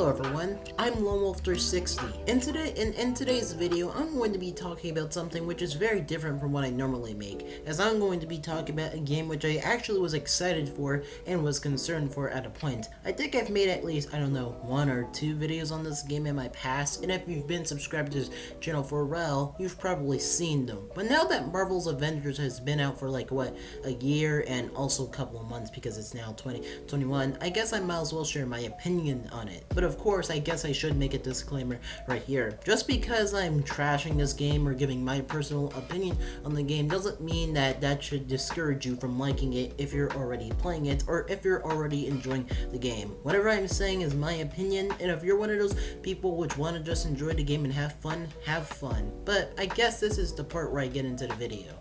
Hello everyone, I'm LoneWolf360, and in today's video, I'm going to be talking about something which is very different from what I normally make, as I'm going to be talking about a game which I actually was excited for and was concerned for at a point. I think I've made at least, I don't know, 1 or 2 videos on this game in my past, and if you've been subscribed to this channel for a while, you've probably seen them. But now that Marvel's Avengers has been out for like, what, a year and also a couple of months because it's now 2021, I guess I might as well share my opinion on it. But of course, I guess I should make a disclaimer right here. Just because I'm trashing this game or giving my personal opinion on the game doesn't mean that that should discourage you from liking it if you're already playing it or if you're already enjoying the game. Whatever I'm saying is my opinion, and if you're one of those people which want to just enjoy the game and have fun, have fun. But I guess this is the part where I get into the video.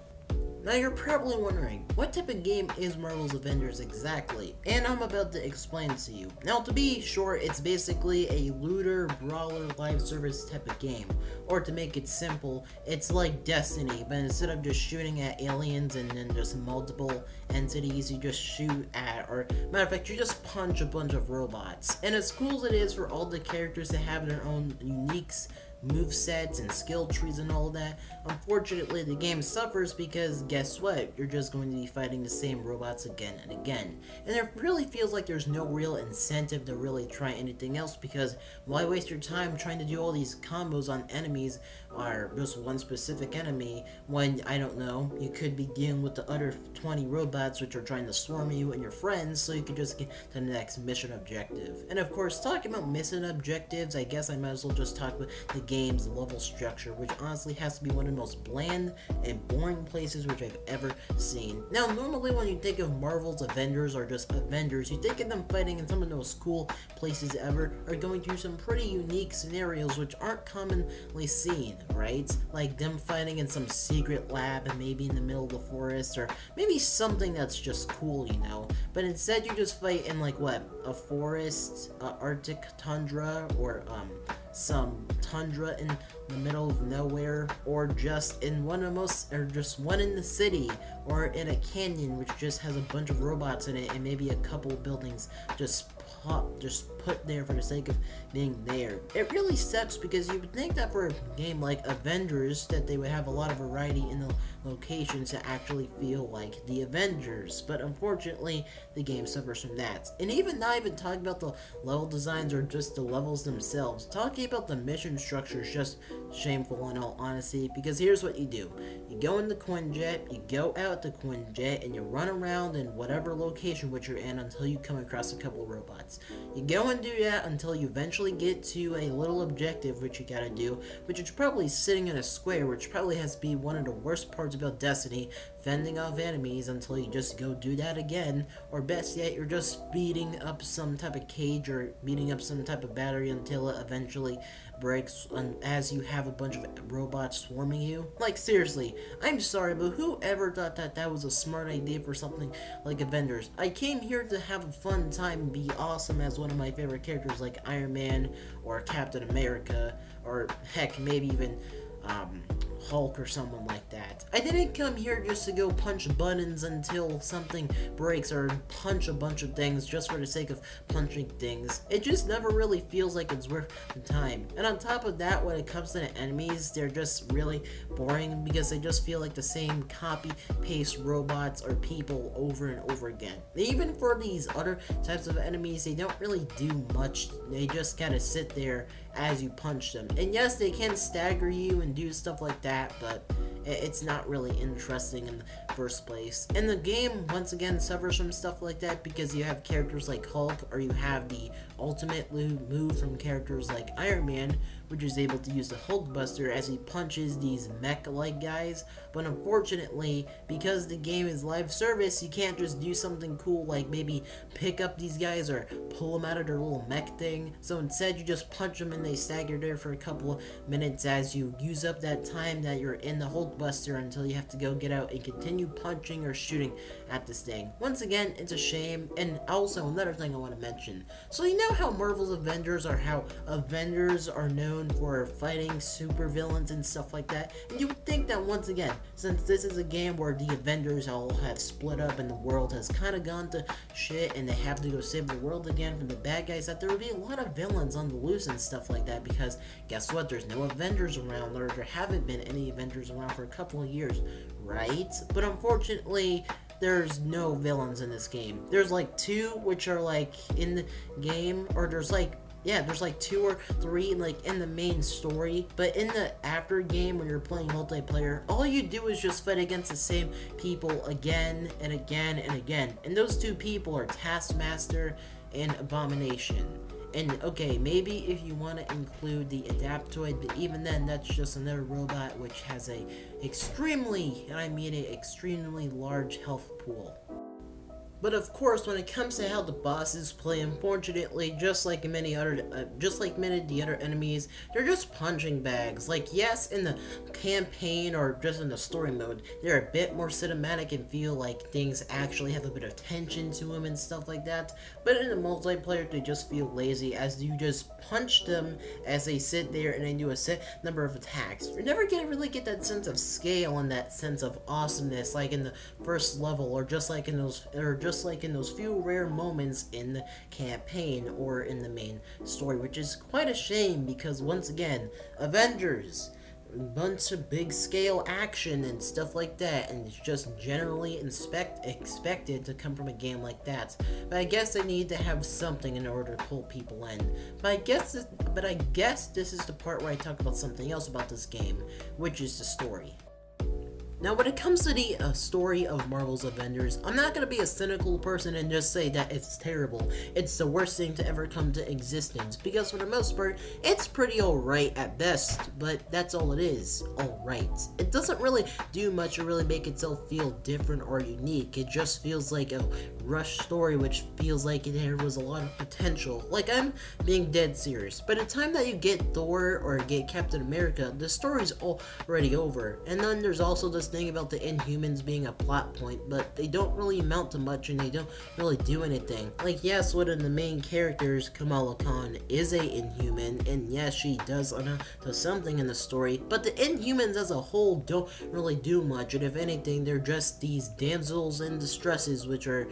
Now you're probably wondering, what type of game is Marvel's Avengers exactly? And I'm about to explain it to you. Now to be short, it's basically a looter, brawler, live service type of game. Or to make it simple, it's like Destiny, but instead of just shooting at aliens and then just multiple entities you just shoot at, or matter of fact, you just punch a bunch of robots. And as cool as it is for all the characters to have their own uniques, movesets and skill trees and all that, unfortunately the game suffers because guess what? You're just going to be fighting the same robots again and again. And it really feels like there's no real incentive to really try anything else, because why waste your time trying to do all these combos on enemies or just one specific enemy when, I don't know, you could be dealing with the other 20 robots which are trying to swarm you and your friends so you could just get to the next mission objective. And of course, talking about mission objectives, I guess I might as well just talk about the game's level structure, which honestly has to be one of the most bland and boring places which I've ever seen. Now, normally when you think of Marvel's Avengers or just Avengers, you think of them fighting in some of the most cool places ever, or going through some pretty unique scenarios which aren't commonly seen, right? Like them fighting in some secret lab and maybe in the middle of the forest, or maybe something that's just cool, you know? But instead you just fight in like, what, a forest, Arctic tundra, or some tundra in the middle of nowhere, or just in just one in the city, or in a canyon which just has a bunch of robots in it and maybe a couple of buildings just put there for the sake of being there. It really sucks because you would think that for a game like Avengers that they would have a lot of variety in the locations to actually feel like the Avengers, but unfortunately the game suffers from that. And even not even talking about the level designs or just the levels themselves, talking about the mission structure is just shameful in all honesty, because here's what you do. You go in the Quinjet, you go out the Quinjet, and you run around in whatever location which you're in until you come across a couple of robots. You go and do that until you eventually get to a little objective which you gotta do, which is probably sitting in a square, which probably has to be one of the worst parts about Destiny, fending off enemies until you just go do that again, or best yet, you're just beating up some type of cage or beating up some type of battery until it eventually breaks as you have a bunch of robots swarming you. Like seriously, I'm sorry, but whoever thought that that was a smart idea for something like Avengers? I came here to have a fun time and be awesome as one of my favorite characters like Iron Man or Captain America, or heck, maybe even Hulk or someone like that. I didn't come here just to go punch buttons until something breaks, or punch a bunch of things just for the sake of punching things. It just never really feels like it's worth the time. And on top of that, when it comes to the enemies, they're just really boring because they just feel like the same copy-paste robots or people over and over again. Even for these other types of enemies, they don't really do much. They just kind of sit there as you punch them. And yes, they can stagger you and do stuff like that, but it's not really interesting in the first place. And the game, once again, suffers from stuff like that because you have characters like Hulk, or you have the ultimate move from characters like Iron Man, which is able to use the Hulk Buster as he punches these mech-like guys. But unfortunately, because the game is live service, you can't just do something cool like maybe pick up these guys or pull them out of their little mech thing. So instead, you just punch them and they stagger there for a couple of minutes as you use up that time that you're in the Hulk Buster until you have to go get out and continue continue punching or shooting at this thing. Once again, it's a shame. And also another thing I want to mention. So you know how Marvel's Avengers are known for fighting supervillains and stuff like that? And you would think that once again, since this is a game where the Avengers all have split up and the world has kind of gone to shit and they have to go save the world again from the bad guys, that there would be a lot of villains on the loose and stuff like that, because guess what? There's no Avengers around, or there haven't been any Avengers around for a couple of years, right? But unfortunately, there's no villains in this game. There's like 2 which are like in the game, or there's like 2 or 3 like in the main story, but in the after game when you're playing multiplayer, all you do is just fight against the same people again and again and again. And those 2 people are Taskmaster and Abomination. And okay, maybe if you want to include the Adaptoid, but even then, that's just another robot which has a extremely, and I mean it, extremely large health pool. But of course, when it comes to how the bosses play, unfortunately, just like many of the other enemies, they're just punching bags. Like, yes, in the campaign or just in the story mode, they're a bit more cinematic and feel like things actually have a bit of tension to them and stuff like that. But in the multiplayer, they just feel lazy, as you just punch them as they sit there and they do a set number of attacks. You're never gonna really get that sense of scale and that sense of awesomeness like in the first level, or just like in those few rare moments in the campaign or in the main story, which is quite a shame, because once again, Avengers, a bunch of big scale action and stuff like that, and it's just generally expected to come from a game like that. But I guess they need to have something in order to pull people in. But I guess this is the part where I talk about something else about this game, which is the story. Now, when it comes to the story of Marvel's Avengers, I'm not going to be a cynical person and just say that it's terrible. It's the worst thing to ever come to existence, because for the most part, it's pretty alright at best, but that's all it is, alright. It doesn't really do much or really make itself feel different or unique. It just feels like a rushed story, which feels like there was a lot of potential. Like, I'm being dead serious. By the time that you get Thor or get Captain America, the story's already over. And then there's also this thing about the Inhumans being a plot point, but they don't really amount to much and they don't really do anything. Like, yes, one of the main characters, Kamala Khan, is a Inhuman, and yes, she does amount to something in the story, but the Inhumans as a whole don't really do much, and if anything, they're just these damsels in distresses, which are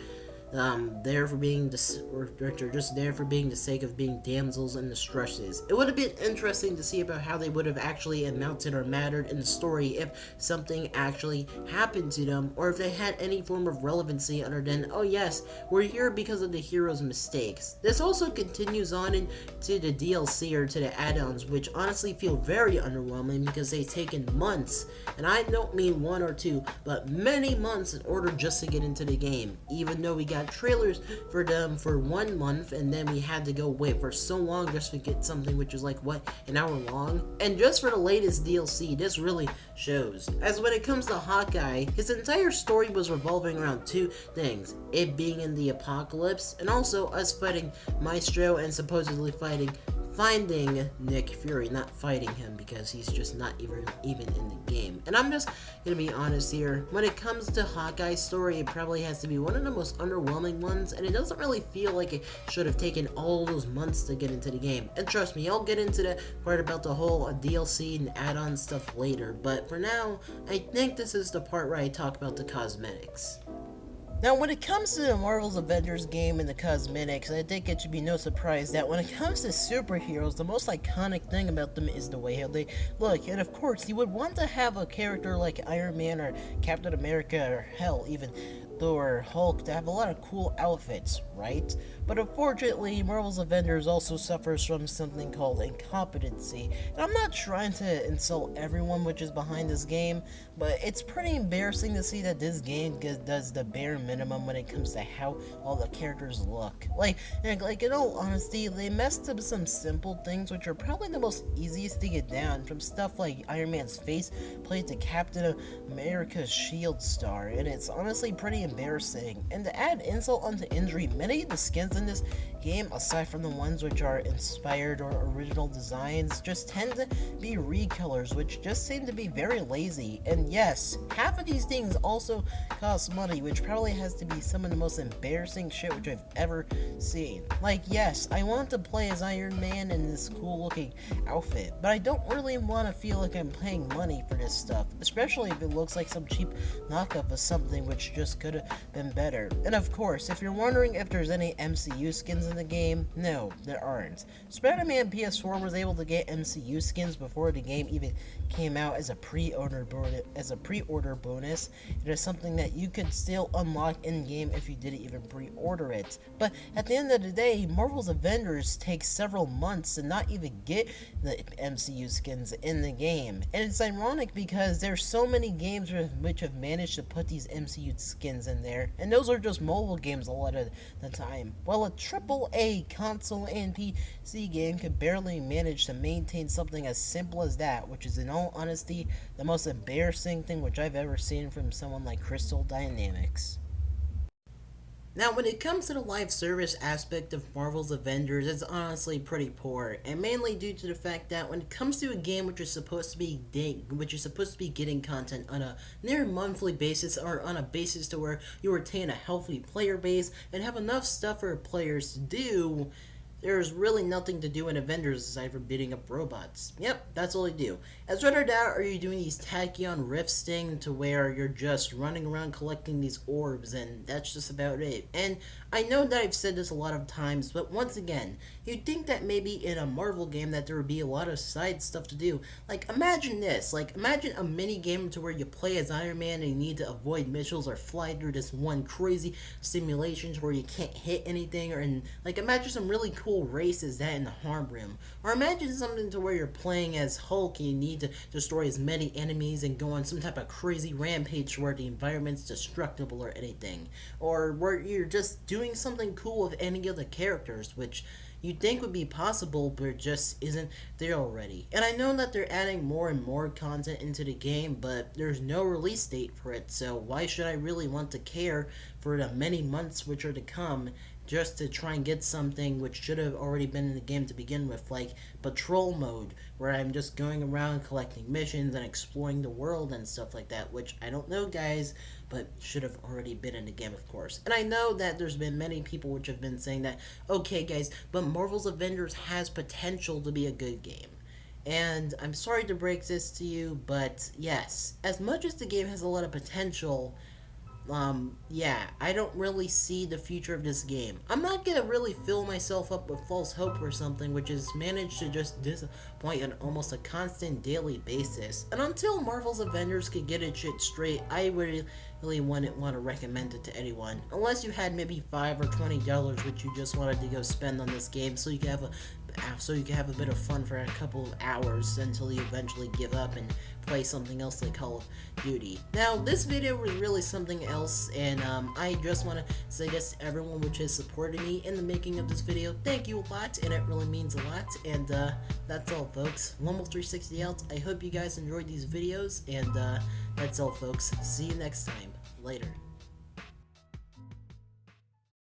there for being just there for being the sake of being damsels in distresses. It would have been interesting to see about how they would have actually amounted or mattered in the story if something actually happened to them, or if they had any form of relevancy other than, oh yes, we're here because of the hero's mistakes. This also continues on into the DLC or to the add-ons, which honestly feel very underwhelming because they've taken months, and I don't mean 1 or 2, but many months in order just to get into the game, even though we got trailers for them for 1 month, and then we had to go wait for so long just to get something which is like, what, an hour long? And just for the latest DLC, this really shows. As when it comes to Hawkeye, his entire story was revolving around 2 things, it being in the apocalypse, and also us fighting Maestro and supposedly finding Nick Fury, not fighting him because he's just not even in the game. And I'm just gonna be honest here, when it comes to Hawkeye's story, it probably has to be one of the most underwhelming ones, and it doesn't really feel like it should have taken all those months to get into the game. And trust me, I'll get into the part about the whole DLC and add-on stuff later, but for now, I think this is the part where I talk about the cosmetics. Now, when it comes to the Marvel's Avengers game and the cosmetics, I think it should be no surprise that when it comes to superheroes, the most iconic thing about them is the way how they look. And of course, you would want to have a character like Iron Man or Captain America, or hell, even Thor or Hulk, to have a lot of cool outfits, right? But unfortunately, Marvel's Avengers also suffers from something called incompetency. And I'm not trying to insult everyone which is behind this game, but it's pretty embarrassing to see that this game does the bare minimum when it comes to how all the characters look. Like in all honesty, they messed up some simple things which are probably the most easiest to get down, from stuff like Iron Man's face played to Captain America's shield star, and it's honestly pretty embarrassing. And to add insult onto injury, many of the skins in this game, aside from the ones which are inspired or original designs, just tend to be recolors, which just seem to be very lazy. And yes, half of these things also cost money, which probably has to be some of the most embarrassing shit which I've ever seen. Like, yes, I want to play as Iron Man in this cool looking outfit, but I don't really want to feel like I'm paying money for this stuff, especially if it looks like some cheap knockoff of something which just could have been better. And of course, if you're wondering if there's any MCU skins in the game, no, there aren't. Spider-Man PS4 was able to get MCU skins before the game even came out as a pre-order bonus. It is something that you could still unlock in-game if you didn't even pre-order it. But at the end of the day, Marvel's Avengers takes several months to not even get the MCU skins in the game. And it's ironic because there's so many games which have managed to put these MCU skins in there, and those are just mobile games a lot of the time, while a AAA console and PC game could barely manage to maintain something as simple as that, which is in all honesty the most embarrassing thing which I've ever seen from someone like Crystal Dynamics. Now, when it comes to the live service aspect of Marvel's Avengers, it's honestly pretty poor, and mainly due to the fact that when it comes to a game which is supposed to be getting content on a near monthly basis, or on a basis to where you retain a healthy player base and have enough stuff for players to do, there's really nothing to do in Avengers aside from beating up robots. Yep, that's all they do. As rather that, are you doing these tachyon rifts thing to where you're just running around collecting these orbs, and that's just about it. And I know that I've said this a lot of times, but once again, you'd think that maybe in a Marvel game that there would be a lot of side stuff to do. Like, imagine this. Like, imagine a mini game to where you play as Iron Man and you need to avoid missiles or fly through this one crazy simulations where you can't hit anything, or like, imagine some really cool races that in the harm room. Or imagine something to where you're playing as Hulk and you need to destroy as many enemies and go on some type of crazy rampage where the environment's destructible or anything. Or where you're just doing something cool with any of the characters, which you'd think would be possible, but it just isn't there already. And I know that they're adding more and more content into the game, but there's no release date for it, so why should I really want to care for the many months which are to come just to try and get something which should have already been in the game to begin with, like patrol mode, where I'm just going around collecting missions and exploring the world and stuff like that, which I don't know, guys, but should have already been in the game, of course. And I know that there's been many people which have been saying that, okay, guys, but Marvel's Avengers has potential to be a good game. And I'm sorry to break this to you, but yes, as much as the game has a lot of potential, yeah, I don't really see the future of this game. I'm not gonna really fill myself up with false hope for something which has managed to just disappoint on almost a constant daily basis. And until Marvel's Avengers could get its shit straight, I really wouldn't want to recommend it to anyone. Unless you had maybe $5 or $20 which you just wanted to go spend on this game so you could have a bit of fun for a couple of hours until you eventually give up and play something else like Call of Duty. Now, this video was really something else, and I just want to say this to everyone which has supported me in the making of this video. Thank you a lot, and it really means a lot, and that's all, folks. Lumble360 out. I hope you guys enjoyed these videos, and that's all, folks. See you next time. Later.